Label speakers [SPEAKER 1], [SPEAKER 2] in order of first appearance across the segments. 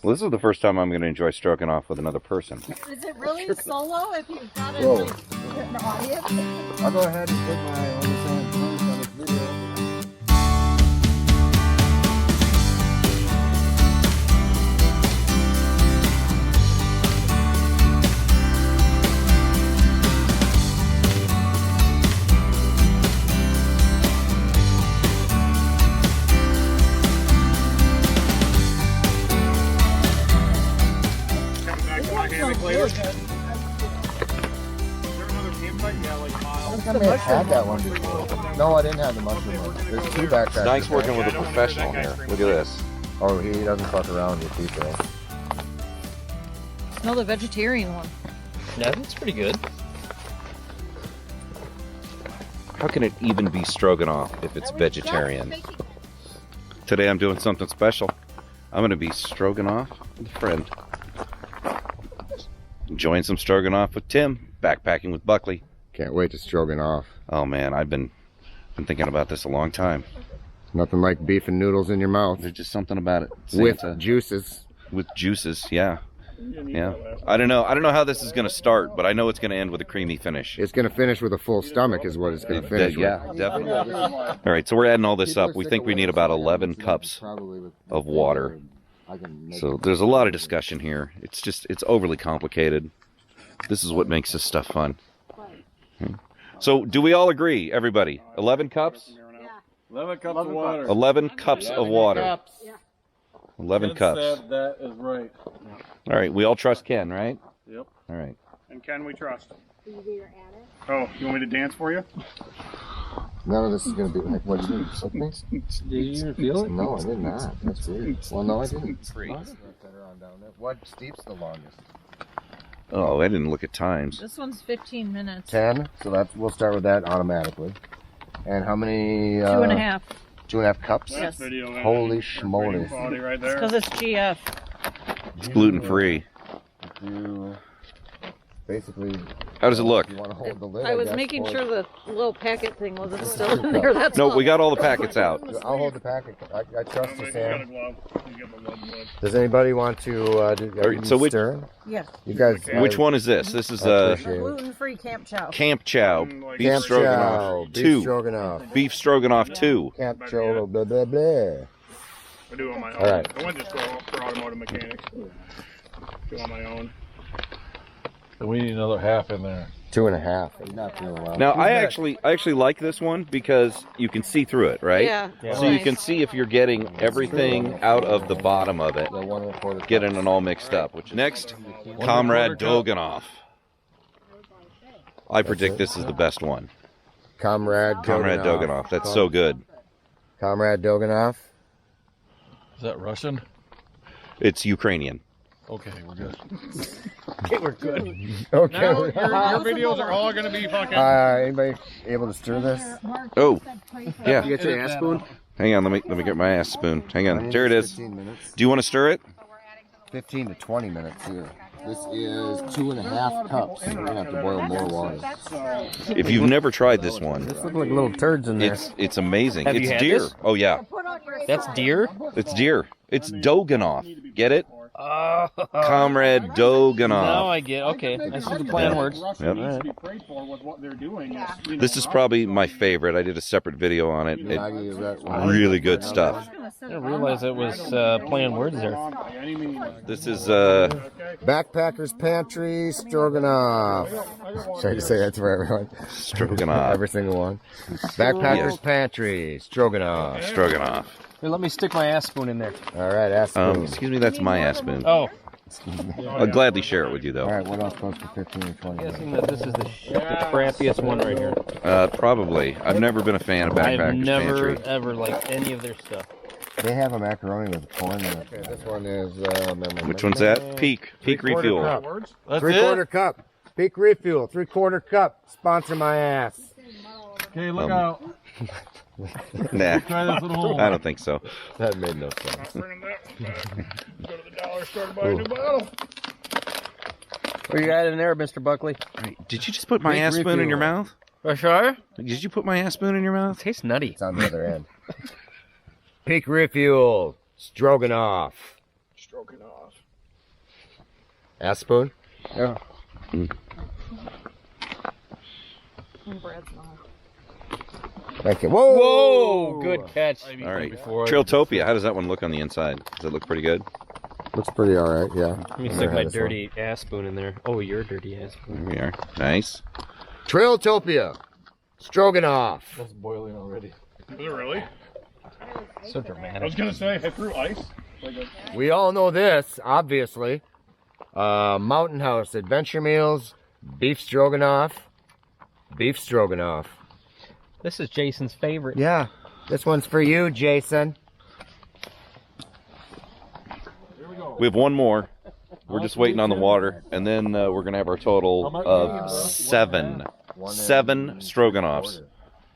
[SPEAKER 1] Well, this is the first time I'm going to enjoy stroganoff with another person.
[SPEAKER 2] Is it really solo if you've got an audience?
[SPEAKER 3] I'll go ahead and put my OnlyFans on this video. I may have had that one before. No, I didn't have the mushroom one. There's two backpacks.
[SPEAKER 1] It's nice working with a professional here. Look at this.
[SPEAKER 3] Oh, he doesn't fuck around with people.
[SPEAKER 2] Smell the vegetarian one.
[SPEAKER 4] Yeah, that's pretty good.
[SPEAKER 1] How can it even be stroganoff if it's vegetarian? Today I'm doing something special. I'm going to be stroganoff with a friend. Enjoying some stroganoff with Tim, backpacking with Buckley.
[SPEAKER 3] Can't wait to stroganoff.
[SPEAKER 1] Oh man, I've been thinking about this a long time.
[SPEAKER 3] Nothing like beef and noodles in your mouth.
[SPEAKER 1] There's just something about it.
[SPEAKER 3] With juices.
[SPEAKER 1] With juices, yeah. Yeah. I don't know how this is going to start, but I know it's going to end with a creamy finish.
[SPEAKER 3] It's going to finish with a full stomach is what it's going to finish with.
[SPEAKER 1] Yeah, definitely. All right, so we're adding all this up. We think we need about 11 cups of water. So there's a lot of discussion here. It's overly complicated. This is what makes this stuff fun. So do we all agree, everybody? 11 cups?
[SPEAKER 5] 11 cups of water.
[SPEAKER 1] 11 cups of water. 11 cups.
[SPEAKER 5] That is right.
[SPEAKER 1] All right, we all trust Ken, right?
[SPEAKER 5] Yep.
[SPEAKER 1] All right.
[SPEAKER 5] And Ken, we trust. Oh, you want me to dance for you?
[SPEAKER 3] None of this is going to be like, what do you do? Soak me?
[SPEAKER 4] Did you even feel it?
[SPEAKER 3] No, I did not. That's weird. Well, no, I didn't. What steep's the longest?
[SPEAKER 1] Oh, I didn't look at times.
[SPEAKER 2] This one's 15 minutes.
[SPEAKER 3] 10. So we'll start with that automatically. And how many?
[SPEAKER 2] 2.5.
[SPEAKER 3] 2.5 cups?
[SPEAKER 2] Yes.
[SPEAKER 3] Holy schmoly.
[SPEAKER 5] Right there.
[SPEAKER 2] Because it's GF.
[SPEAKER 1] It's gluten-free.
[SPEAKER 3] Basically,
[SPEAKER 1] how does it look?
[SPEAKER 3] You want to hold the lid,
[SPEAKER 2] I was making sure the little packet thing wasn't still in there. That's all.
[SPEAKER 1] No, we got all the packets out.
[SPEAKER 3] I'll hold the packet. I trust you, Sam. Does anybody want to stir?
[SPEAKER 2] Yes.
[SPEAKER 3] You guys.
[SPEAKER 1] Which one is this? This is
[SPEAKER 2] gluten-free Camp Chow.
[SPEAKER 1] Camp Chow. Beef
[SPEAKER 3] Camp
[SPEAKER 1] Stroganoff
[SPEAKER 3] Chow,
[SPEAKER 1] 2.
[SPEAKER 3] Beef Stroganoff.
[SPEAKER 1] Beef Stroganoff 2.
[SPEAKER 3] Camp Chow, blah, blah, blah.
[SPEAKER 5] I do on my own.
[SPEAKER 3] All right.
[SPEAKER 5] I went to school for automotive mechanics. Do on my own.
[SPEAKER 6] We need another half in there.
[SPEAKER 3] 2.5. Not feeling well.
[SPEAKER 1] Now, I actually like this one because you can see through it, right?
[SPEAKER 2] Yeah.
[SPEAKER 1] So you can see if you're getting everything out of the bottom of it, getting it all mixed up. Next, Comrade Doeganoff. I predict this is the best one.
[SPEAKER 3] Comrade
[SPEAKER 1] Doeganoff. That's so good.
[SPEAKER 3] Comrade Doeganoff.
[SPEAKER 6] Is that Russian?
[SPEAKER 1] It's Ukrainian.
[SPEAKER 6] Okay, we're good.
[SPEAKER 4] Okay, we're good.
[SPEAKER 3] Okay.
[SPEAKER 5] Now, your videos are all going to be fucking...
[SPEAKER 3] Anybody able to stir this?
[SPEAKER 1] Oh, yeah.
[SPEAKER 3] You get your ass spoon?
[SPEAKER 1] Hang on, let me get my ass spoon. Hang on, there it is.
[SPEAKER 3] 15 minutes.
[SPEAKER 1] Do you want to stir it?
[SPEAKER 3] 15 to 20 minutes here. This is 2.5 cups. We're gonna have to boil more water.
[SPEAKER 1] If you've never tried this one,
[SPEAKER 3] This look like little turds in there.
[SPEAKER 1] it's amazing.
[SPEAKER 4] Have you
[SPEAKER 1] It's
[SPEAKER 4] had
[SPEAKER 1] deer.
[SPEAKER 4] this?
[SPEAKER 1] Oh yeah,
[SPEAKER 4] That's deer?
[SPEAKER 1] it's deer. It's Doeganoff. Get it? Comrade Doeganoff.
[SPEAKER 4] Now I get. Okay, I see the plan works.
[SPEAKER 1] Yep.
[SPEAKER 5] To be prayed for with what they're doing.
[SPEAKER 1] This is probably my favorite. I did a separate video on it.
[SPEAKER 3] Miyagi, is that one?
[SPEAKER 1] Really good stuff.
[SPEAKER 4] I didn't realize it was playing words there.
[SPEAKER 1] This is
[SPEAKER 3] Backpackers Pantry Stroganoff. Sorry to say that to everyone.
[SPEAKER 1] Stroganoff.
[SPEAKER 3] Every single one. Backpackers Pantry Stroganoff.
[SPEAKER 1] Stroganoff.
[SPEAKER 4] Here, let me stick my ass spoon in there.
[SPEAKER 3] All right, ass spoon.
[SPEAKER 1] Excuse me, that's my ass spoon.
[SPEAKER 4] Oh,
[SPEAKER 1] I'll gladly share it with you, though.
[SPEAKER 3] All right, what else goes for 15 or 20
[SPEAKER 4] I'm
[SPEAKER 3] minutes?
[SPEAKER 4] guessing that this is the crappiest one right here.
[SPEAKER 1] Probably. I've never been a fan of
[SPEAKER 4] I've
[SPEAKER 1] Backpackers
[SPEAKER 4] never,
[SPEAKER 1] Pantry.
[SPEAKER 4] ever liked any of their stuff.
[SPEAKER 3] They have a macaroni with corn in it. Okay, this one is...
[SPEAKER 1] Which one's that? Peak Refuel.
[SPEAKER 3] Cup.
[SPEAKER 6] That's
[SPEAKER 3] 3/4 cup. Peak Refuel. 3/4 cup. Sponsor my ass.
[SPEAKER 6] Okay, look out.
[SPEAKER 1] Nah,
[SPEAKER 6] Try this little hole.
[SPEAKER 1] I don't think so.
[SPEAKER 3] That made no sense.
[SPEAKER 5] Go to the dollar store to buy a new bottle.
[SPEAKER 4] What you got in there, Mr. Buckley?
[SPEAKER 1] Did you just put my ass spoon in your mouth?
[SPEAKER 4] Sure.
[SPEAKER 1] Did you put my ass spoon in your mouth?
[SPEAKER 4] It tastes nutty.
[SPEAKER 3] It's on the other end. Peak Refuel. Stroganoff.
[SPEAKER 6] Stroganoff.
[SPEAKER 3] Ass spoon?
[SPEAKER 4] Yeah.
[SPEAKER 2] And bread's not.
[SPEAKER 3] Thank you. Whoa!
[SPEAKER 4] Whoa! Good catch.
[SPEAKER 1] All right. Trailtopia. How does that one look on the inside? Does it look pretty good?
[SPEAKER 3] Looks pretty alright, yeah.
[SPEAKER 7] Let me stick my dirty ass spoon in there. Oh, your dirty ass spoon.
[SPEAKER 1] There we are. Nice.
[SPEAKER 3] Trailtopia. Stroganoff.
[SPEAKER 6] That's boiling already.
[SPEAKER 5] Is it really?
[SPEAKER 7] So
[SPEAKER 5] I
[SPEAKER 7] dramatic.
[SPEAKER 5] was gonna say, I threw ice.
[SPEAKER 3] We all know this, obviously. Mountain House Adventure Meals, Beef Stroganoff. Beef Stroganoff.
[SPEAKER 7] This is Jason's favorite.
[SPEAKER 3] Yeah, this one's for you, Jason.
[SPEAKER 1] We have one more. We're just waiting on the water, and then we're gonna have our total of 7 stroganoffs.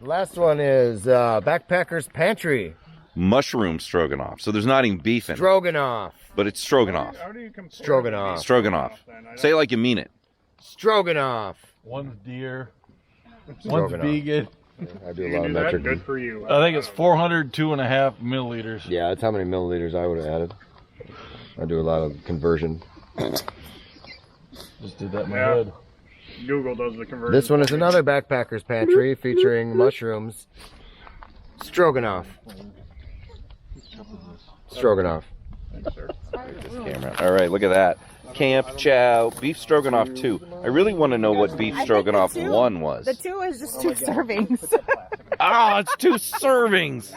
[SPEAKER 3] The last one is Backpacker's Pantry.
[SPEAKER 1] Mushroom stroganoff. So there's not even beef in it,
[SPEAKER 3] Stroganoff.
[SPEAKER 1] but it's stroganoff.
[SPEAKER 5] How do you compare
[SPEAKER 3] Stroganoff.
[SPEAKER 1] Stroganoff. Say it like you mean it.
[SPEAKER 3] Stroganoff.
[SPEAKER 6] One's deer. One's
[SPEAKER 3] Stroganoff.
[SPEAKER 6] vegan.
[SPEAKER 3] I do a
[SPEAKER 5] You
[SPEAKER 3] lot
[SPEAKER 5] do
[SPEAKER 3] of
[SPEAKER 5] that?
[SPEAKER 3] metric.
[SPEAKER 5] Good for you.
[SPEAKER 6] I think it's 402.5 milliliters.
[SPEAKER 3] Yeah, that's how many milliliters I would have added. I do a lot of conversion.
[SPEAKER 6] Just did that in my
[SPEAKER 5] Yeah.
[SPEAKER 6] head.
[SPEAKER 5] Google does the conversion.
[SPEAKER 3] This one is another Backpacker's Pantry featuring mushrooms. Stroganoff. Stroganoff.
[SPEAKER 1] Camera. All right, look at that. Camp Chow Beef Stroganoff 2. I really want to know what Beef Stroganoff
[SPEAKER 2] the two-
[SPEAKER 1] 1 was.
[SPEAKER 2] The 2 is just 2 servings.
[SPEAKER 1] Oh, it's 2 servings.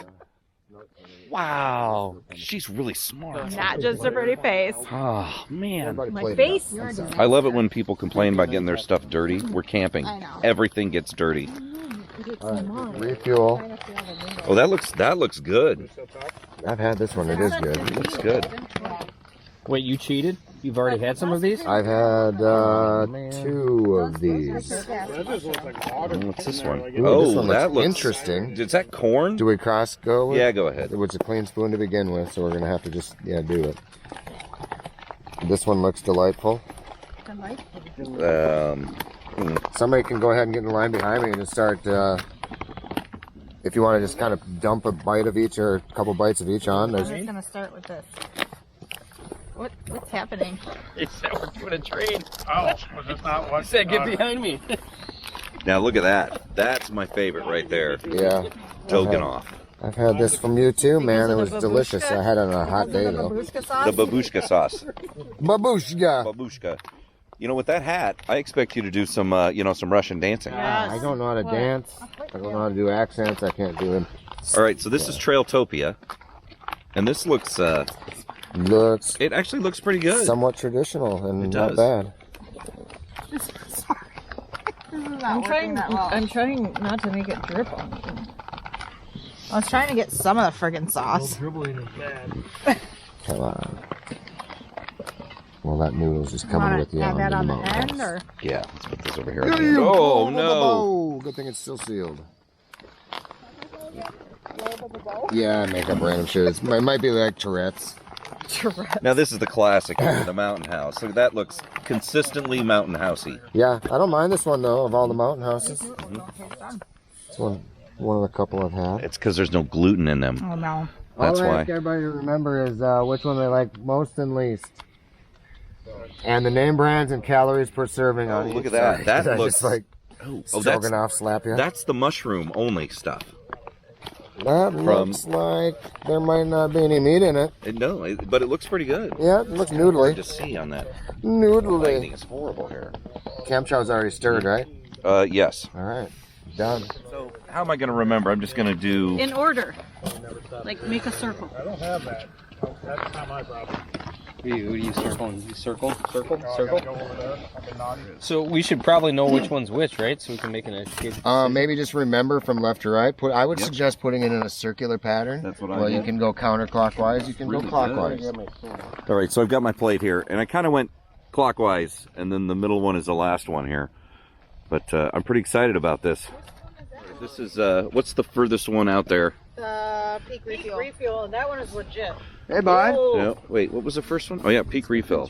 [SPEAKER 1] Wow, she's really smart.
[SPEAKER 2] Not just a pretty face.
[SPEAKER 1] Oh man,
[SPEAKER 2] My face.
[SPEAKER 1] I love it when people complain about getting their stuff dirty. We're camping.
[SPEAKER 2] I know.
[SPEAKER 1] Everything gets dirty.
[SPEAKER 3] Refuel.
[SPEAKER 1] Oh, that looks good.
[SPEAKER 3] I've had this one. It is good.
[SPEAKER 1] Looks good.
[SPEAKER 7] Wait, you cheated? You've already had some of these?
[SPEAKER 3] I've had 2 of these.
[SPEAKER 1] What's this one?
[SPEAKER 3] Ooh,
[SPEAKER 1] Oh,
[SPEAKER 3] this one
[SPEAKER 1] that looks
[SPEAKER 3] interesting.
[SPEAKER 1] Is that corn?
[SPEAKER 3] Do we cross go with?
[SPEAKER 1] Yeah, go ahead.
[SPEAKER 3] It was a clean spoon to begin with, so we're going to have to just, do it. This one looks delightful. Somebody can go ahead and get in the line behind me and just start, if you want to just kind of dump a bite of each or a couple bites of each on.
[SPEAKER 2] I'm
[SPEAKER 3] There's,
[SPEAKER 2] just gonna start with this. What's happening?
[SPEAKER 7] He said we're doing a trade.
[SPEAKER 5] Ouch, was this not what?
[SPEAKER 7] He said, get behind me.
[SPEAKER 1] Now look at that. That's my favorite right there.
[SPEAKER 3] yeah.
[SPEAKER 1] Doeganoff.
[SPEAKER 3] I've had this from you too, man. It was
[SPEAKER 2] The
[SPEAKER 3] delicious.
[SPEAKER 2] babushka?
[SPEAKER 3] I had it on a hot day
[SPEAKER 2] The
[SPEAKER 3] though.
[SPEAKER 2] babushka sauce?
[SPEAKER 1] The babushka sauce.
[SPEAKER 3] Babushka.
[SPEAKER 1] Babushka. You know, with that hat, I expect you to do some, some Russian dancing.
[SPEAKER 2] Yes.
[SPEAKER 3] I don't know how to dance. I don't know how to do accents. I can't do them.
[SPEAKER 1] All right, so this is Trailtopia, and this looks.
[SPEAKER 3] Looks
[SPEAKER 1] It actually looks pretty good.
[SPEAKER 3] somewhat traditional and
[SPEAKER 1] It
[SPEAKER 3] not
[SPEAKER 1] does.
[SPEAKER 3] bad.
[SPEAKER 2] I'm trying not to make it drip on me. I was trying to get some of the friggin' sauce.
[SPEAKER 3] Come on. Well, that noodle's just coming with you
[SPEAKER 2] add that on the
[SPEAKER 3] mountain.
[SPEAKER 2] end, or
[SPEAKER 1] Yeah, let's put this over here. Oh no!
[SPEAKER 3] Good thing it's still sealed. Yeah, I make up random shit. It might be like Tourette's.
[SPEAKER 1] Now this is the classic here, the Mountain House. So that looks consistently Mountain Housey.
[SPEAKER 3] Yeah, I don't mind this one though. Of all the mountain houses, it's one of the couple I've had.
[SPEAKER 1] It's because there's no gluten in them.
[SPEAKER 2] Oh no.
[SPEAKER 1] That's
[SPEAKER 3] all I
[SPEAKER 1] why.
[SPEAKER 3] ask everybody to remember is which one they like most and least, and the name brands and calories per serving on
[SPEAKER 1] Oh,
[SPEAKER 3] each.
[SPEAKER 1] look at that.
[SPEAKER 3] Sorry,
[SPEAKER 1] That
[SPEAKER 3] I
[SPEAKER 1] looks-
[SPEAKER 3] just like
[SPEAKER 1] Oh,
[SPEAKER 3] Stroganoff slap you.
[SPEAKER 1] that's the mushroom only stuff.
[SPEAKER 3] That looks like there might not be any meat in it.
[SPEAKER 1] But it looks pretty good.
[SPEAKER 3] Yeah, it looks
[SPEAKER 1] Hard
[SPEAKER 3] noodly.
[SPEAKER 1] to see on that.
[SPEAKER 3] Noodly.
[SPEAKER 1] Lighting is horrible here.
[SPEAKER 3] Camp chow's already stirred, right?
[SPEAKER 1] Yes.
[SPEAKER 3] All right, done.
[SPEAKER 1] So how am I going to remember? I'm just going to do.
[SPEAKER 2] In order. Like make a circle.
[SPEAKER 5] I don't have that. That's not my problem.
[SPEAKER 7] Who do you circle? You circle? Circle?
[SPEAKER 5] I
[SPEAKER 7] Circle?
[SPEAKER 5] gotta go over there. I can nod it.
[SPEAKER 7] So we should probably know which one's which, right? So we can make an educated
[SPEAKER 3] Maybe just remember from left to right. I would suggest putting it in a circular pattern.
[SPEAKER 1] That's what I
[SPEAKER 3] Well, you
[SPEAKER 1] did.
[SPEAKER 3] can go counterclockwise. You can
[SPEAKER 1] Really
[SPEAKER 3] go clockwise.
[SPEAKER 1] All right, so I've got my plate here, and I kind of went clockwise, and then the middle one is the last one here. But I'm pretty excited about this. This is, what's the furthest one out there?
[SPEAKER 2] The Peak Refuel. That one is legit.
[SPEAKER 3] Hey, bud.
[SPEAKER 1] No, wait, what was the first one? Oh, yeah, Peak Refill.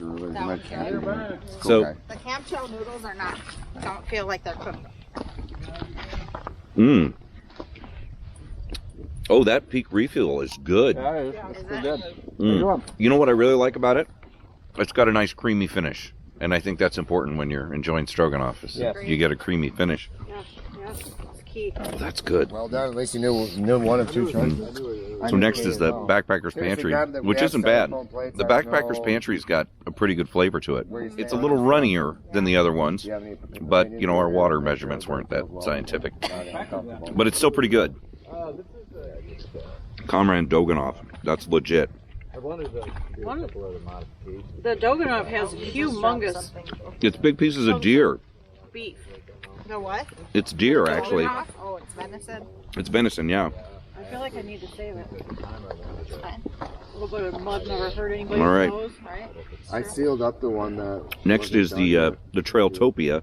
[SPEAKER 1] So,
[SPEAKER 2] The camp chow noodles don't feel like they're cooked.
[SPEAKER 1] Oh, that Peak Refuel is good.
[SPEAKER 5] Yeah, it's pretty good.
[SPEAKER 1] You know what I really like about it? It's got a nice creamy finish. And I think that's important when you're enjoying stroganoff.
[SPEAKER 5] Yes.
[SPEAKER 1] You get a creamy finish.
[SPEAKER 2] Yeah, it's key.
[SPEAKER 1] That's good.
[SPEAKER 3] Well done. At least you knew one of two choices.
[SPEAKER 1] So next is the Backpacker's Pantry, which isn't bad. The Backpacker's Pantry's got a pretty good flavor to it. It's a little runnier than the other ones, but you know, our water measurements weren't that scientific. But it's still pretty good. Comrade Doeganoff, that's legit.
[SPEAKER 2] The Doeganoff has humongous
[SPEAKER 1] It's big pieces of deer.
[SPEAKER 2] beef. The what?
[SPEAKER 1] It's deer, actually.
[SPEAKER 2] Doeganoff? Oh, it's venison.
[SPEAKER 1] It's venison, yeah.
[SPEAKER 2] I feel like I need to save it. It's fine. A little bit of mud never hurt anybody's
[SPEAKER 1] All right.
[SPEAKER 2] nose, right?
[SPEAKER 3] I sealed up the one that.
[SPEAKER 1] Next is the Trailtopia.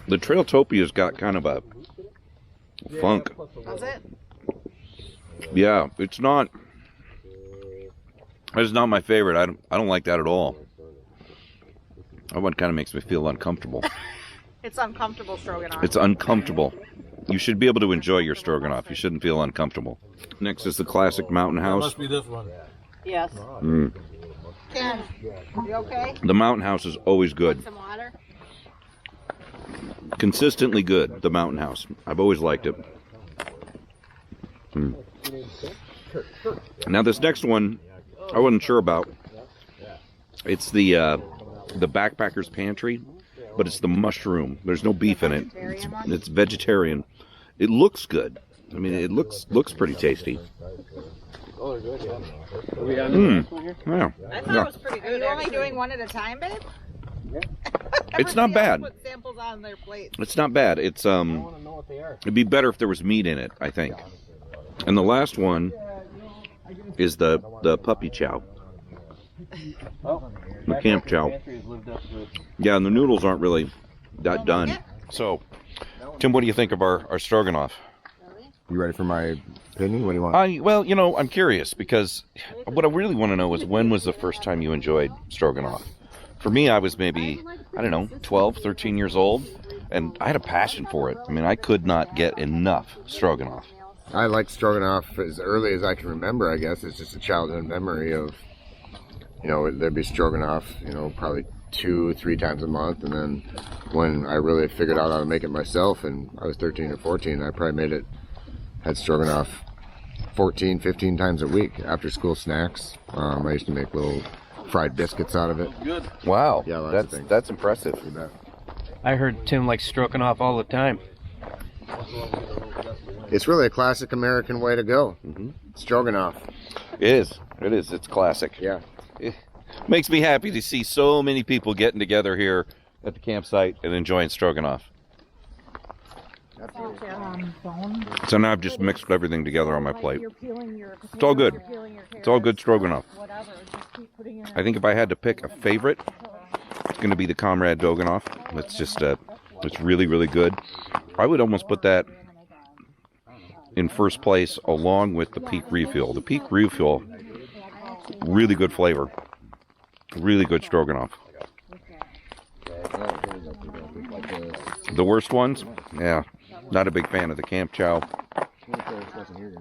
[SPEAKER 1] The Trailtopia's got kind of a funk.
[SPEAKER 2] Does it?
[SPEAKER 1] Yeah, it's not. It's not my favorite. I don't like that at all. That one kind of makes me feel uncomfortable.
[SPEAKER 2] It's uncomfortable stroganoff.
[SPEAKER 1] It's uncomfortable. You should be able to enjoy your stroganoff. You shouldn't feel uncomfortable. Next is the classic Mountain House.
[SPEAKER 6] Must be this one.
[SPEAKER 2] Yes. Ken, you okay?
[SPEAKER 1] The Mountain House is always good.
[SPEAKER 2] Some water?
[SPEAKER 1] Consistently good, the Mountain House. I've always liked it. Now this next one, I wasn't sure about. It's the Backpacker's Pantry, but it's the mushroom. There's no beef in it. It's vegetarian. It looks good. I mean, it looks pretty tasty.
[SPEAKER 5] Oh, they're good, yeah. Are we on
[SPEAKER 1] Mm.
[SPEAKER 5] this one here?
[SPEAKER 1] Yeah.
[SPEAKER 2] I thought it was pretty good. Are you only doing one at a time, babe?
[SPEAKER 1] It's not
[SPEAKER 2] Everybody
[SPEAKER 1] bad.
[SPEAKER 2] else put samples on their plates.
[SPEAKER 1] It's not bad. It's
[SPEAKER 5] I want to know what they are.
[SPEAKER 1] it'd be better if there was meat in it, I think. And the last one is the puppy chow.
[SPEAKER 5] Oh,
[SPEAKER 1] The camp chow.
[SPEAKER 5] Pantry has lived up to it.
[SPEAKER 1] Yeah, and the noodles aren't really that done. So, Tim, what do you think of our stroganoff?
[SPEAKER 3] You ready for my opinion? What do you want?
[SPEAKER 1] Well, you know, I'm curious because what I really want to know is when was the first time you enjoyed stroganoff? For me, I was maybe, I don't know, 12, 13 years old, and I had a passion for it. I mean, I could not get enough stroganoff.
[SPEAKER 3] I like stroganoff as early as I can remember, I guess. It's just a childhood memory of, you know, there'd be stroganoff, you know, probably 2-3 times a month. And then when I really figured out how to make it myself, and I was 13 or 14, I probably had stroganoff 14, 15 times a week after school snacks. I used to make little fried biscuits out of it.
[SPEAKER 6] Good.
[SPEAKER 1] Wow,
[SPEAKER 3] Yeah, lots of things.
[SPEAKER 1] that's impressive.
[SPEAKER 3] You bet.
[SPEAKER 7] I heard Tim likes stroganoff all the time.
[SPEAKER 3] It's really a classic American way to go. Stroganoff.
[SPEAKER 1] It is. It's classic.
[SPEAKER 3] Yeah.
[SPEAKER 1] It makes me happy to see so many people getting together here at the campsite and enjoying stroganoff. So now I've just mixed everything together on my plate. It's all good. It's all good stroganoff. I think if I had to pick a favorite, it's going to be the Comrade Doeganoff. It's just, it's really, really good. I would almost put that in first place along with the Peak Refuel. The Peak Refuel, really good flavor. Really good stroganoff. The worst ones? Yeah. Not a big fan of the Camp Chow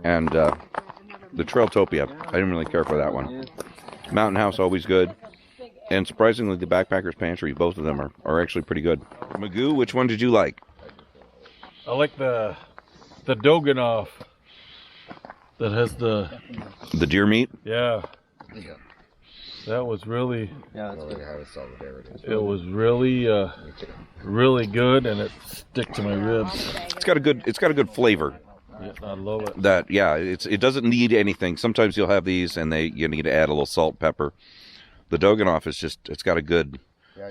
[SPEAKER 1] and the Trailtopia. I didn't really care for that one. Mountain House, always good. And surprisingly, the Backpacker's Pantry, both of them are actually pretty good. Magoo, which one did you like?
[SPEAKER 6] I like the Doeganoff that has the
[SPEAKER 1] deer meat?
[SPEAKER 6] Yeah. That was really,
[SPEAKER 5] Yeah, that's good.
[SPEAKER 6] it was really, really good, and it stick to my ribs.
[SPEAKER 1] It's got a good flavor.
[SPEAKER 6] Yeah, I love it.
[SPEAKER 1] It doesn't need anything. Sometimes you'll have these and you need to add a little salt, pepper. The Doeganoff it's got a good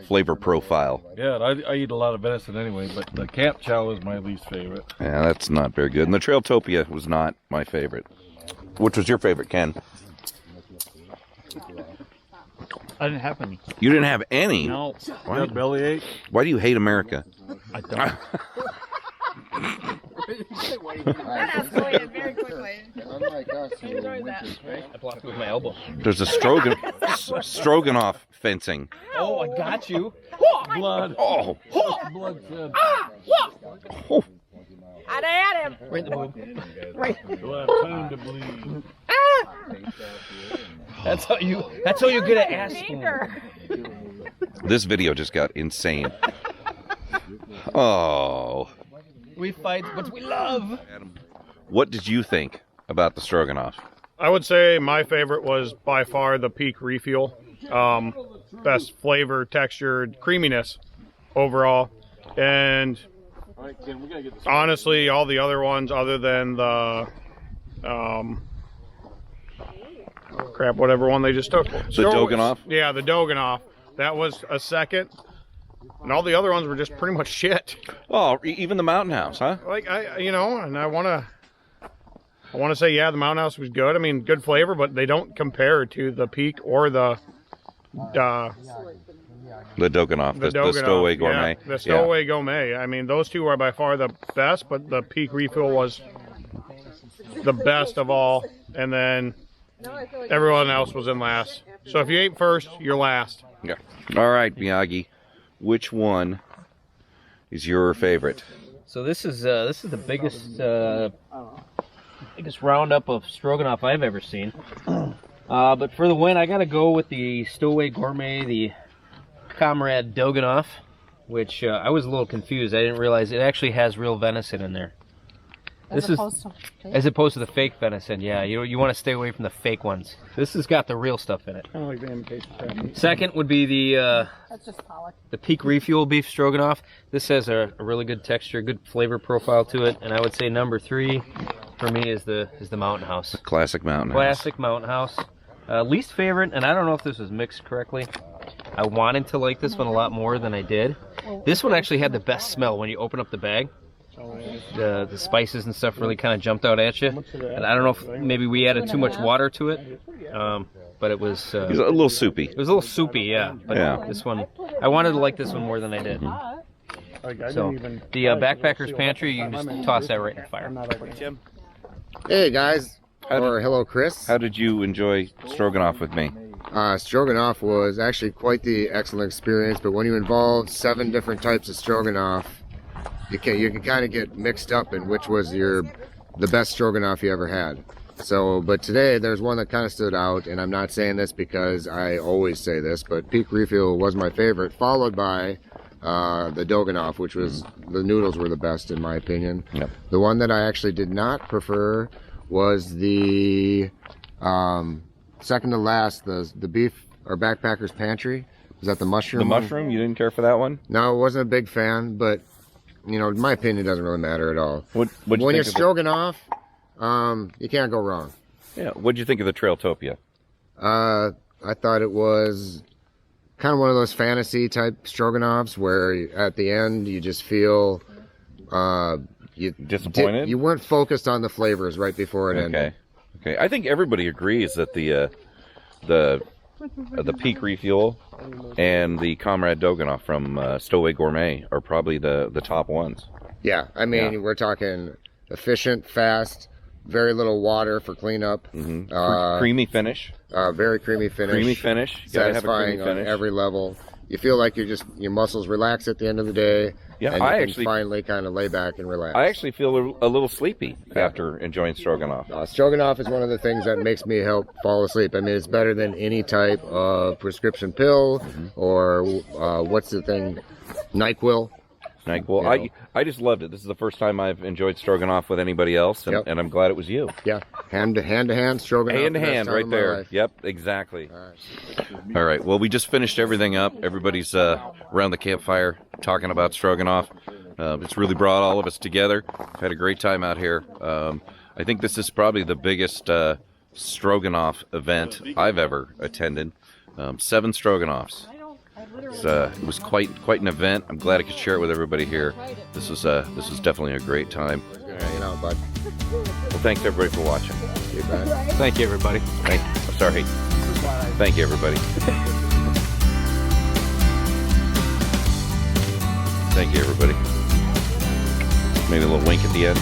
[SPEAKER 1] flavor profile.
[SPEAKER 6] Yeah, I eat a lot of venison anyway, but the Camp Chow is my least favorite.
[SPEAKER 1] Yeah, that's not very good. And the Trailtopia was not my favorite. Which was your favorite, Ken?
[SPEAKER 7] I didn't have any.
[SPEAKER 1] You didn't have any?
[SPEAKER 7] No.
[SPEAKER 6] Why? Bellyache?
[SPEAKER 1] Why do you hate America?
[SPEAKER 6] I don't.
[SPEAKER 2] That escalated very quickly.
[SPEAKER 3] Unlike us, who
[SPEAKER 2] Enjoyed that.
[SPEAKER 7] I blocked it with my elbow.
[SPEAKER 1] There's a Stroganoff fencing.
[SPEAKER 7] Oh, I got you.
[SPEAKER 6] Blood.
[SPEAKER 1] Oh,
[SPEAKER 6] Blood shed.
[SPEAKER 2] I had him.
[SPEAKER 7] Right in the boob.
[SPEAKER 6] Do I have time to bleed?
[SPEAKER 7] That's how you get an ass spoon.
[SPEAKER 2] Stinker.
[SPEAKER 1] this video just got insane. Oh.
[SPEAKER 7] We fight, but we love.
[SPEAKER 1] Adam, what did you think about the Stroganoff?
[SPEAKER 5] I would say my favorite was by far the Peak Refuel. Best flavor, texture, creaminess overall. And honestly, all the other ones other than the whatever one they just took.
[SPEAKER 1] The Doeganoff?
[SPEAKER 5] Yeah, the Doeganoff. That was a second. And all the other ones were just pretty much shit.
[SPEAKER 1] Oh, even the Mountain House, huh?
[SPEAKER 5] Like and I want to say, yeah, the Mountain House was good. I mean, good flavor, but they don't compare to the Peak or the
[SPEAKER 1] Doeganoff, the Stowaway Gourmet.
[SPEAKER 5] Yeah, the Stowaway Gourmet. I mean, those two are by far the best, but the Peak Refuel was the best of all, and then everyone else was in last. So if you ate first, you're last.
[SPEAKER 1] Yeah. All right, Miyagi, which one is your favorite?
[SPEAKER 7] So this is the biggest roundup of stroganoff I've ever seen. But for the win, I gotta go with the Stowaway Gourmet, the Comrade Doeganoff, which I was a little confused. I didn't realize it actually has real venison in there. As opposed to the fake venison, yeah. You want to stay away from the fake ones. This has got the real stuff in it.
[SPEAKER 5] Kind of like the imitation crab.
[SPEAKER 7] Second would be the Peak Refuel beef stroganoff. This has a really good texture, good flavor profile to it, and I would say number 3 for me is the Mountain House.
[SPEAKER 1] Classic Mountain House.
[SPEAKER 7] Classic Mountain House. Least favorite, and I don't know if this was mixed correctly. I wanted to like this one a lot more than I did. This one actually had the best smell when you open up the bag. The spices and stuff really kind of jumped out at you. And I don't know if maybe we added too much water to it, but it was
[SPEAKER 1] a little soupy.
[SPEAKER 7] It was a little soupy, yeah. But
[SPEAKER 1] yeah.
[SPEAKER 7] This one, I wanted to like this one more than I did. So the Backpacker's Pantry, you can just toss that right in the fire.
[SPEAKER 3] Hey guys, or hello Chris.
[SPEAKER 1] How did you enjoy Stroganoff with me?
[SPEAKER 3] Stroganoff was actually quite the excellent experience, but when you involve 7 different types of stroganoff, you can kind of get mixed up in which was the best stroganoff you ever had. So, but today there's one that kind of stood out, and I'm not saying this because I always say this, but Peak Refuel was my favorite, followed by the Doeganoff, which was, the noodles were the best in my opinion.
[SPEAKER 1] Yep.
[SPEAKER 3] The one that I actually did not prefer was the second to last, the beef or Backpacker's Pantry. Was that the mushroom?
[SPEAKER 1] The mushroom? You didn't care for that one?
[SPEAKER 3] No, I wasn't a big fan, but you know, my opinion doesn't really matter at all.
[SPEAKER 1] When
[SPEAKER 3] you're stroganoff, you can't go wrong.
[SPEAKER 1] Yeah. What'd you think of the Trailtopia?
[SPEAKER 3] I thought it was kind of one of those fantasy type stroganoffs where at the end you just feel
[SPEAKER 1] disappointed.
[SPEAKER 3] You weren't focused on the flavors right before it ended.
[SPEAKER 1] Okay. I think everybody agrees that the Peak Refuel and the Comrade Doeganoff from Stowaway Gourmet are probably the top ones.
[SPEAKER 3] Yeah, I mean, we're talking efficient, fast, very little water for cleanup.
[SPEAKER 1] Mm-hmm. Creamy finish.
[SPEAKER 3] Very creamy finish.
[SPEAKER 1] Creamy finish. You gotta have a creamy
[SPEAKER 3] satisfying
[SPEAKER 1] finish.
[SPEAKER 3] on every level. You feel like your muscles relax at the end of the day.
[SPEAKER 1] Yeah,
[SPEAKER 3] and you can finally kind of lay back and relax.
[SPEAKER 1] I actually feel a little sleepy after enjoying Stroganoff.
[SPEAKER 3] Stroganoff is one of the things that makes me help fall asleep. I mean, it's better than any type of prescription pill or what's the thing, NyQuil.
[SPEAKER 1] NyQuil. I just loved it. This is the first time I've enjoyed Stroganoff with anybody else, and I'm glad it was you.
[SPEAKER 3] Yeah, hand to hand Stroganoff.
[SPEAKER 1] Hand to hand, right there. Yep, exactly. All right. Well, we just finished everything up. Everybody's around the campfire talking about Stroganoff. It's really brought all of us together. Had a great time out here. I think this is probably the biggest Stroganoff event I've ever attended. 7 Stroganoffs. It was quite an event. I'm glad I could share it with everybody here. This was definitely a great time.
[SPEAKER 3] Hanging out, bud.
[SPEAKER 1] Well, thanks everybody for watching.
[SPEAKER 7] Thank you, everybody.
[SPEAKER 1] Sorry. Thank you, everybody. Thank you, everybody. Maybe a little wink at the end.